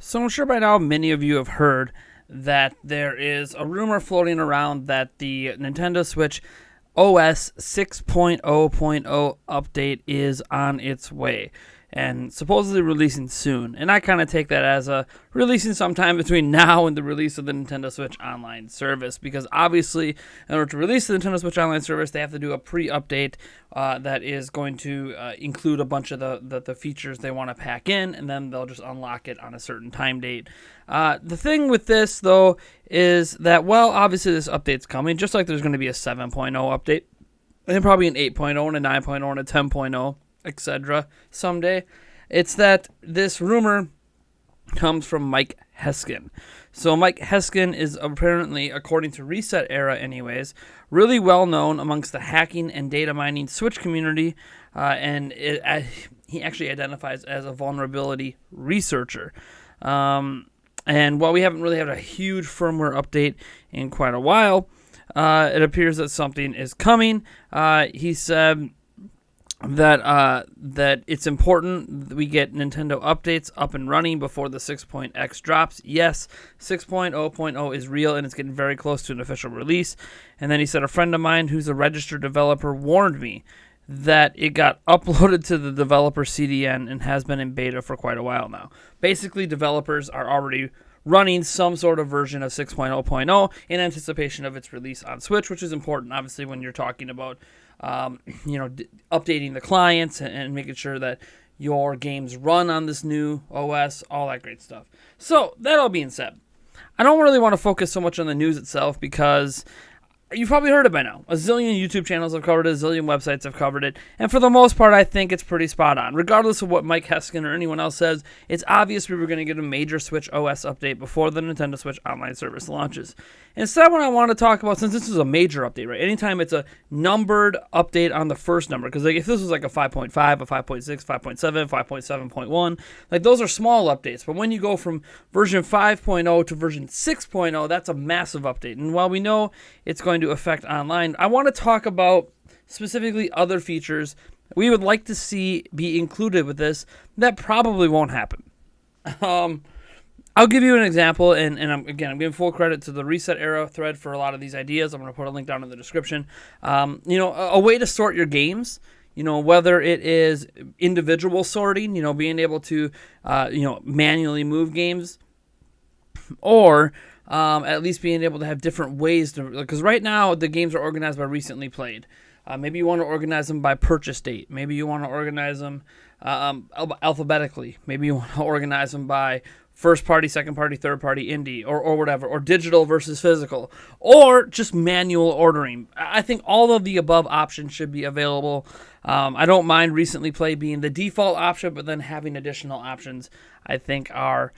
So I'm sure by now many of you have heard that there is a rumor floating around that the Nintendo Switch OS 6.0.0 update is on its way and supposedly releasing soon. And I kind of take that as a releasing sometime between now and the release of the Nintendo Switch Online service, because obviously in order to release the Nintendo Switch Online service, they have to do a pre-update that is going to include a bunch of the features they want to pack in, and then they'll just unlock it on a certain time date. The thing with this, though, is that, well, obviously this update's coming, just like there's going to be a 7.0 update, and probably an 8.0 and a 9.0 and a 10.0, etc. someday. It's that this rumor comes from Mike Heskin. So Mike Heskin is apparently, according to Reset Era anyways, really well known amongst the hacking and data mining Switch community, and he actually identifies as a vulnerability researcher. And while we haven't really had a huge firmware update in quite a while, it appears that something is coming. He said that it's important that we get Nintendo updates up and running before the 6.x drops. Yes, 6.0.0 is real, and it's getting very close to an official release. And then he said, a friend of mine who's a registered developer warned me that it got uploaded to the developer CDN and has been in beta for quite a while now. Basically, developers are already running some sort of version of 6.0.0 in anticipation of its release on Switch, which is important, obviously, when you're talking about updating the clients and making sure that your games run on this new OS, all that great stuff. So, that all being said, I don't really want to focus so much on the news itself because you've probably heard it by now. A zillion YouTube channels have covered it, a zillion websites have covered it, and for the most part, I think it's pretty spot on. Regardless of what Mike Heskin or anyone else says, it's obvious we were going to get a major Switch OS update before the Nintendo Switch Online service launches. Instead, what I want to talk about, since this is a major update, right? Anytime it's a numbered update on the first number, because if this was like a 5.5, a 5.6, 5.7, 5.7.1, like those are small updates. But when you go from version 5.0 to version 6.0, that's a massive update. And while we know it's going to affect online, I want to talk about specifically other features we would like to see be included with this that probably won't happen. I'll give you an example, and I'm giving full credit to the Reset Era thread for a lot of these ideas. I'm going to put a link down in the description. A way to sort your games, whether it is individual sorting, being able to, manually move games, or at least being able to have different ways to, because right now the games are organized by recently played. Maybe you want to organize them by purchase date. Maybe you want to organize them alphabetically. Maybe you want to organize them by first party, second party, third party, indie, or whatever, or digital versus physical, or just manual ordering. I think all of the above options should be available. I don't mind recently play being the default option, but then having additional options I think are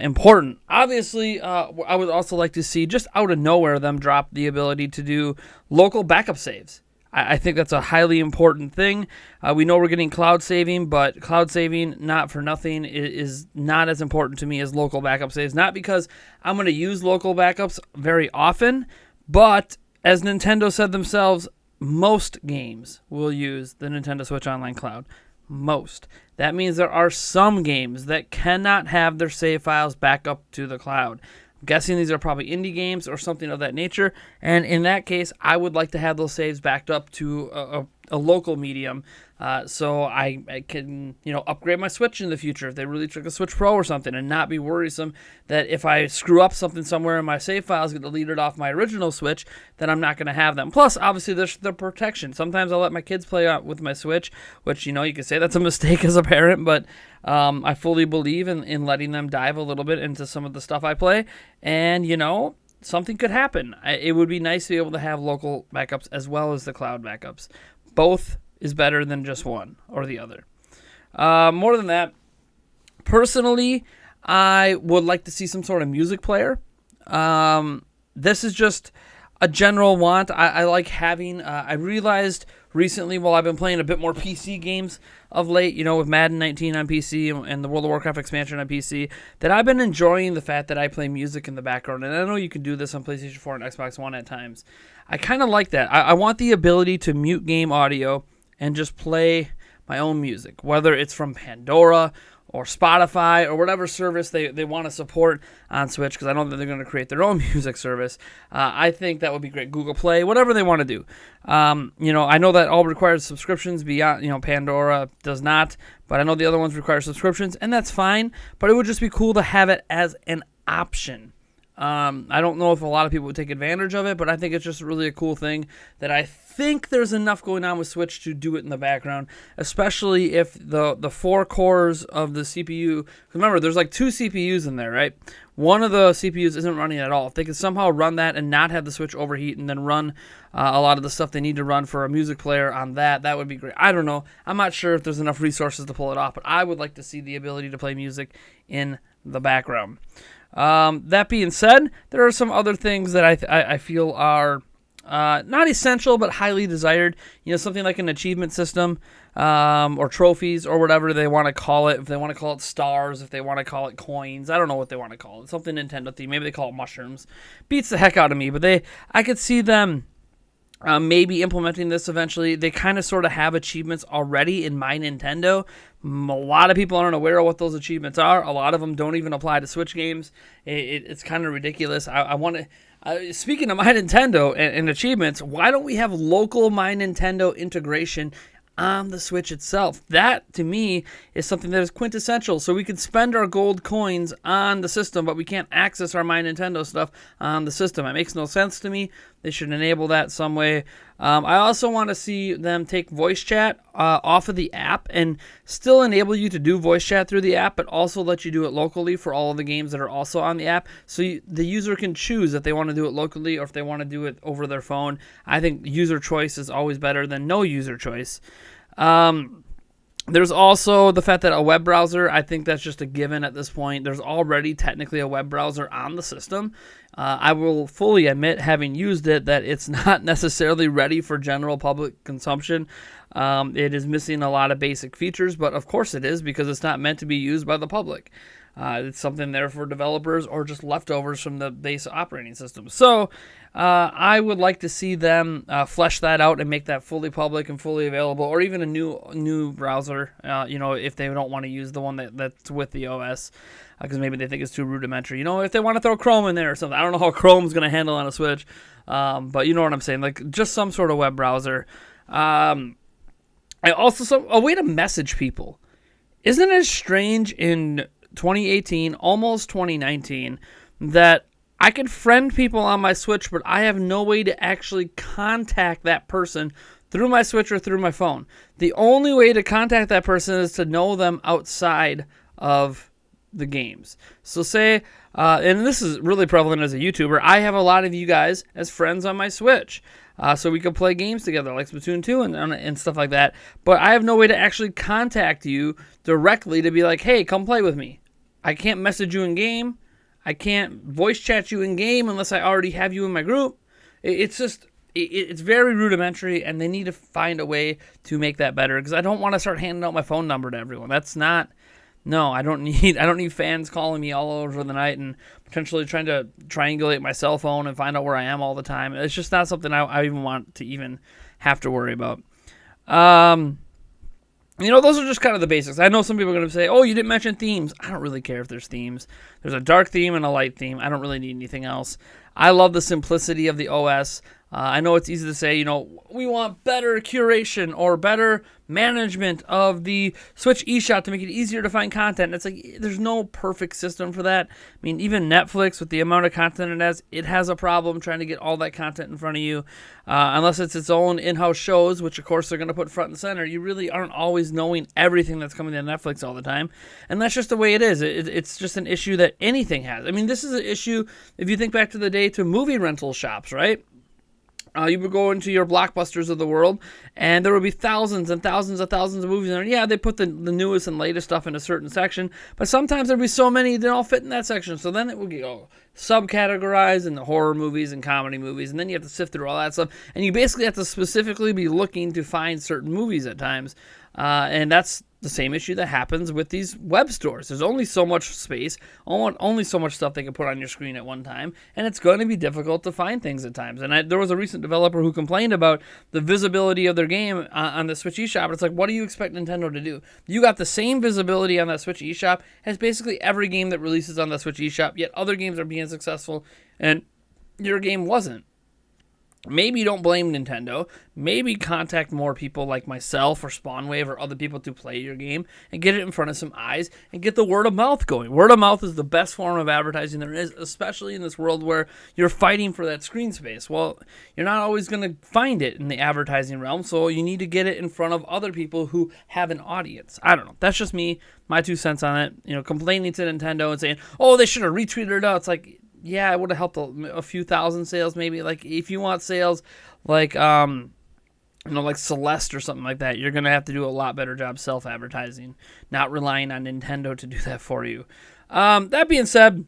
important. Obviously, I would also like to see, just out of nowhere, them drop the ability to do local backup saves. I think that's a highly important thing. We know we're getting cloud saving, but cloud saving, not for nothing, is not as important to me as local backup saves. Not because I'm going to use local backups very often, but as Nintendo said themselves, most games will use the Nintendo Switch Online Cloud. Most. That means there are some games that cannot have their save files back up to the cloud. I'm guessing these are probably indie games or something of that nature, and in that case, I would like to have those saves backed up to a local medium, so I can upgrade my Switch in the future if they really took a Switch Pro or something, and not be worrisome that if I screw up something somewhere and my save files get deleted off my original Switch, then I'm not going to have them. Plus, obviously, there's the protection. Sometimes I'll let my kids play with my Switch, which you could say that's a mistake as a parent, but I fully believe in letting them dive a little bit into some of the stuff I play, and something could happen. It would be nice to be able to have local backups as well as the cloud backups. Both is better than just one or the other. More than that, personally, I would like to see some sort of music player. This is just a general want. I like having, I realized recently while I've been playing a bit more PC games of late, with Madden 19 on PC and the World of Warcraft expansion on PC, that I've been enjoying the fact that I play music in the background. And I know you can do this on PlayStation 4 and Xbox One at times. I kind of like that. I want the ability to mute game audio and just play my own music, whether it's from Pandora or Spotify or whatever service they want to support on Switch, because I know that they're going to create their own music service. I think that would be great. Google Play, whatever they want to do. I know that all requires subscriptions. Beyond, Pandora does not, but I know the other ones require subscriptions, and that's fine. But it would just be cool to have it as an option. I don't know if a lot of people would take advantage of it, but I think it's just really a cool thing that I think there's enough going on with Switch to do it in the background, especially if the 4 cores of the CPU, remember, there's like 2 CPUs in there, right? One of the CPUs isn't running at all. If they could somehow run that and not have the Switch overheat and then run a lot of the stuff they need to run for a music player on that would be great. I don't know. I'm not sure if there's enough resources to pull it off, but I would like to see the ability to play music in the background. That being said, there are some other things that I feel are not essential but highly desired. Something like an achievement system or trophies or whatever they want to call it. If they want to call it stars, if they want to call it coins, I don't know what they want to call it. Something Nintendo themed. Maybe they call it mushrooms. Beats the heck out of me, but I could see them maybe implementing this eventually. They kind of sort of have achievements already in My Nintendo. A lot of people aren't aware of what those achievements are. A lot of them don't even apply to Switch games. It's kind of ridiculous. I want to... speaking of My Nintendo and achievements, why don't we have local My Nintendo integration on the Switch itself? That, to me, is something that is quintessential. So we can spend our gold coins on the system, but we can't access our My Nintendo stuff on the system. It makes no sense to me. They should enable that some way. I also want to see them take voice chat off of the app and still enable you to do voice chat through the app, but also let you do it locally for all of the games that are also on the app. So the user can choose if they want to do it locally or if they want to do it over their phone. I think user choice is always better than no user choice. There's also the fact that a web browser, I think that's just a given at this point. There's already technically a web browser on the system. I will fully admit, having used it, that it's not necessarily ready for general public consumption. It is missing a lot of basic features, but of course it is, because it's not meant to be used by the public. It's something there for developers or just leftovers from the base operating system. So I would like to see them flesh that out and make that fully public and fully available, or even a new browser, if they don't want to use the one that's with the OS, because maybe they think it's too rudimentary. If they want to throw Chrome in there or something. I don't know how Chrome's going to handle on a Switch, but you know what I'm saying. Like, just some sort of web browser. A way to message people. Isn't it strange in 2018, almost 2019, that I can friend people on my Switch, but I have no way to actually contact that person through my Switch or through my phone? The only way to contact that person is to know them outside of the games. So say, and this is really prevalent as a YouTuber, I have a lot of you guys as friends on my Switch. So we could play games together, like Splatoon 2 and stuff like that. But I have no way to actually contact you directly to be like, hey, come play with me. I can't message you in game. I can't voice chat you in game unless I already have you in my group. It's just, it's very rudimentary, and they need to find a way to make that better, because I don't want to start handing out my phone number to everyone. That's not... No, I don't need fans calling me all over the night and potentially trying to triangulate my cell phone and find out where I am all the time. It's just not something I even want to even have to worry about. Those are just kind of the basics. I know some people are going to say, oh, you didn't mention themes. I don't really care if there's themes. There's a dark theme and a light theme. I don't really need anything else. I love the simplicity of the OS. I know it's easy to say, we want better curation or better management of the Switch eShop to make it easier to find content. It's like, there's no perfect system for that. I mean, even Netflix, with the amount of content it has a problem trying to get all that content in front of you. Unless it's its own in-house shows, which of course they're going to put front and center. You really aren't always knowing everything that's coming to Netflix all the time. And that's just the way it is. It's just an issue that anything has. I mean, this is an issue, if you think back to the day, to movie rental shops, right? You would go into your Blockbusters of the world, and there would be thousands and thousands and thousands of movies in there. Yeah, they put the newest and latest stuff in a certain section, but sometimes there'd be so many, they all fit in that section. So then it would go subcategorized into horror movies and comedy movies, and then you have to sift through all that stuff. And you basically have to specifically be looking to find certain movies at times. And that's the same issue that happens with these web stores. There's only so much space, only so much stuff they can put on your screen at one time, and it's going to be difficult to find things at times. And there was a recent developer who complained about the visibility of their game on the Switch eShop. It's like, what do you expect Nintendo to do? You got the same visibility on that Switch eShop as basically every game that releases on the Switch eShop, yet other games are being successful, and your game wasn't. Maybe you don't blame Nintendo. Maybe contact more people like myself or Spawnwave or other people to play your game and get it in front of some eyes and get the word of mouth going. Word of mouth is the best form of advertising there is, especially in this world where you're fighting for that screen space. Well, you're not always going to find it in the advertising realm, so you need to get it in front of other people who have an audience. I don't know. That's just me, my 2 cents on it. You know, complaining to Nintendo and saying, oh, they should have retweeted it out. It's like, yeah, it would have helped a few thousand sales maybe. Like, if you want sales like, like Celeste or something like that, you're going to have to do a lot better job self-advertising, not relying on Nintendo to do that for you. That being said,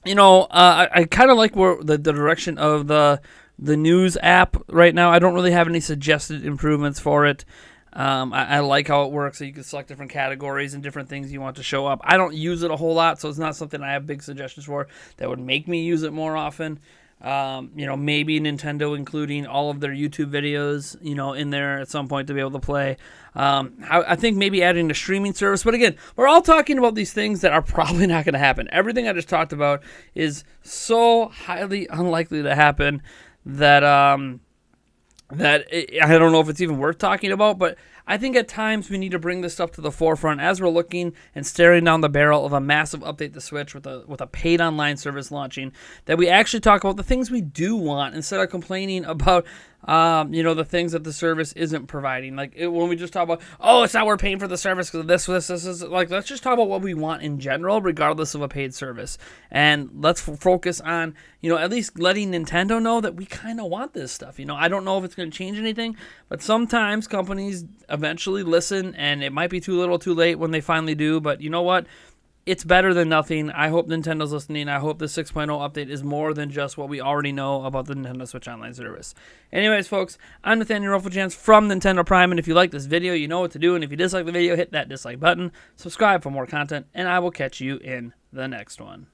I kind of like where the direction of the news app right now. I don't really have any suggested improvements for it. I like how it works, so you can select different categories and different things you want to show up. I don't use it a whole lot, so it's not something I have big suggestions for that would make me use it more often. Maybe Nintendo including all of their YouTube videos, in there at some point to be able to play. I think maybe adding a streaming service. But again, we're all talking about these things that are probably not going to happen. Everything I just talked about is so highly unlikely to happen that I don't know if it's even worth talking about, but I think at times we need to bring this stuff to the forefront as we're looking and staring down the barrel of a massive update to Switch with a paid online service launching, that we actually talk about the things we do want instead of complaining about the things that the service isn't providing. Like when we just talk about, oh, it's not we're paying for the service because of this. Like, let's just talk about what we want in general, regardless of a paid service. And let's focus on, at least letting Nintendo know that we kind of want this stuff. I don't know if it's going to change anything, but sometimes companies eventually listen, and it might be too little too late when they finally do. But you know what? It's better than nothing. I hope Nintendo's listening. I hope the 6.0 update is more than just what we already know about the Nintendo Switch Online service. Anyways, folks, I'm Nathaniel Rufflechance from Nintendo Prime, and if you like this video, you know what to do. And if you dislike the video, hit that dislike button, subscribe for more content, and I will catch you in the next one.